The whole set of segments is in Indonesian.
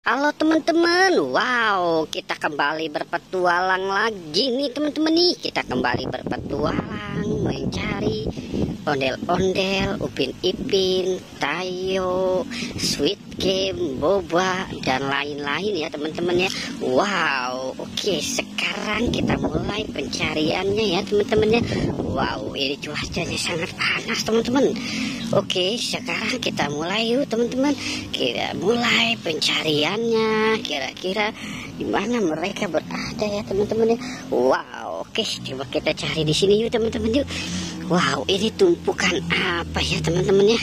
Halo teman-teman, wow, kita kembali berpetualang lagi nih teman-teman nih. Kita kembali berpetualang mencari ondel-ondel, Upin Ipin, Tayo, Sweet Game, Boba, dan lain-lain ya teman-teman ya. Wow, oke, sekarang kita mulai pencariannya ya teman-teman ya. Wow, ini cuacanya sangat panas teman-teman. Oke, sekarang kita mulai yuk teman-teman. Kita mulai pencariannya. Kira-kira di mana mereka berada ya teman-teman ya. Wow, oke, coba kita cari di sini yuk teman-teman yuk. Wow, ini tumpukan apa ya teman-teman ya.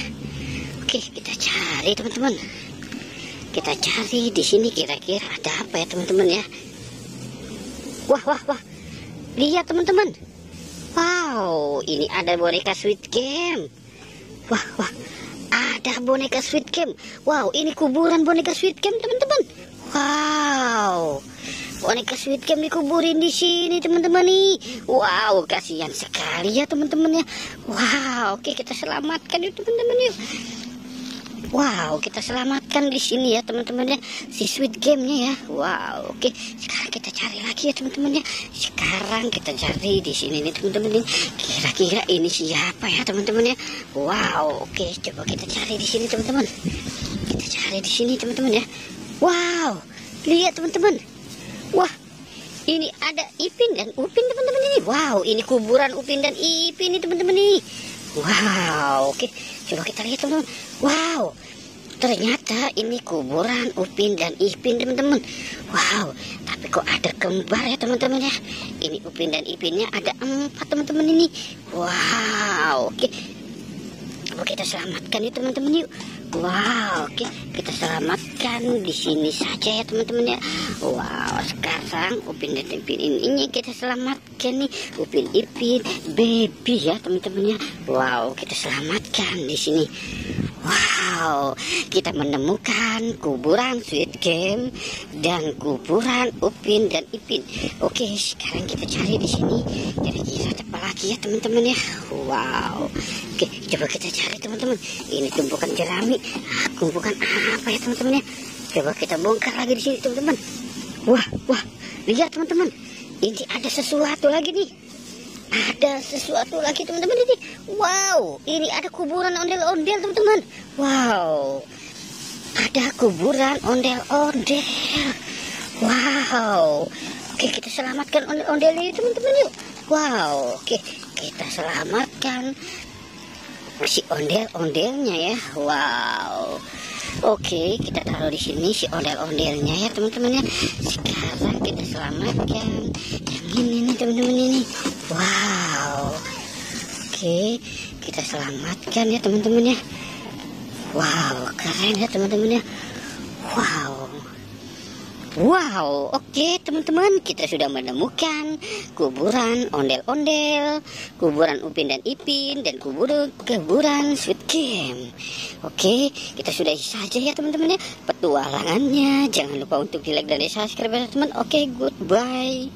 Oke, kita cari teman-teman. Kita cari di sini kira-kira ada apa ya teman-teman ya. Wah. Lihat teman-teman. Wow, ini ada boneka Sweet Game. Wah, ada boneka Sweet Game. Wow, ini kuburan boneka Sweet Game teman-teman. Wow, boneka Sweet Game dikuburin di sini teman-teman nih. Wow, kasihan sekali ya teman-teman ya. Wow, oke, kita selamatkan yuk teman-teman yuk. Wow, kita selamatkan di sini ya teman-teman ya, si Sweet Game-nya ya. Wow, oke, sekarang kita cari lagi ya teman-teman ya. Sekarang kita cari di sini nih teman-teman nih. Kira-kira ini siapa ya teman-teman ya. Wow, oke, coba kita cari di sini teman-teman. Kita cari di sini teman-teman ya. Wow, lihat teman-teman. Wah, ini ada Ipin dan Upin teman-teman ini. Wow, ini kuburan Upin dan Ipin nih teman-teman nih. Wow, oke, coba kita lihat teman-teman. Wow, ternyata ini kuburan Upin dan Ipin teman-teman. Wow, tapi kok ada kembar ya teman-teman ya. Ini Upin dan Ipinnya ada 4 teman-teman ini. Wow, oke, coba kita selamatkan yuk teman-teman yuk. Wow, oke, kita selamatkan di sini saja ya teman-teman ya. Wow, sekarang Upin dan Ipin ini kita selamatkan nih. Upin Ipin baby ya teman-teman ya. Wow, kita selamatkan di sini. Wow, kita menemukan kuburan Sweet Game dan kuburan Upin dan Ipin. Oke, sekarang kita cari di sini. Kira-kira apa lagi ya teman-teman ya. Wow, oke, coba kita cari teman-teman. Ini tumpukan jerami. Tumpukan apa ya teman-teman ya. Coba kita bongkar lagi di sini teman-teman. Wah, lihat teman-teman. Ini ada sesuatu lagi nih. Ada sesuatu lagi teman-teman ini. Wow, ini ada kuburan ondel-ondel teman-teman. Wow, ada kuburan ondel-ondel. Wow, oke, kita selamatkan ondel-ondel ini teman-teman yuk. Wow, oke, kita selamatkan si ondel-ondelnya ya. Wow, oke, kita taruh di sini si ondel-ondelnya ya teman-teman ya. Sekarang kita selamatkan yang ini nih teman-teman ini. Wow, oke, kita selamatkan ya teman-teman ya. Wow, keren ya teman-teman ya. Wow, oke teman-teman, kita sudah menemukan kuburan ondel-ondel, kuburan Upin dan Ipin, dan kuburan Sweet Game. Oke, kita sudahi saja ya teman-teman ya petualangannya. Jangan lupa untuk di like dan di subscribe ya teman. Oke, goodbye.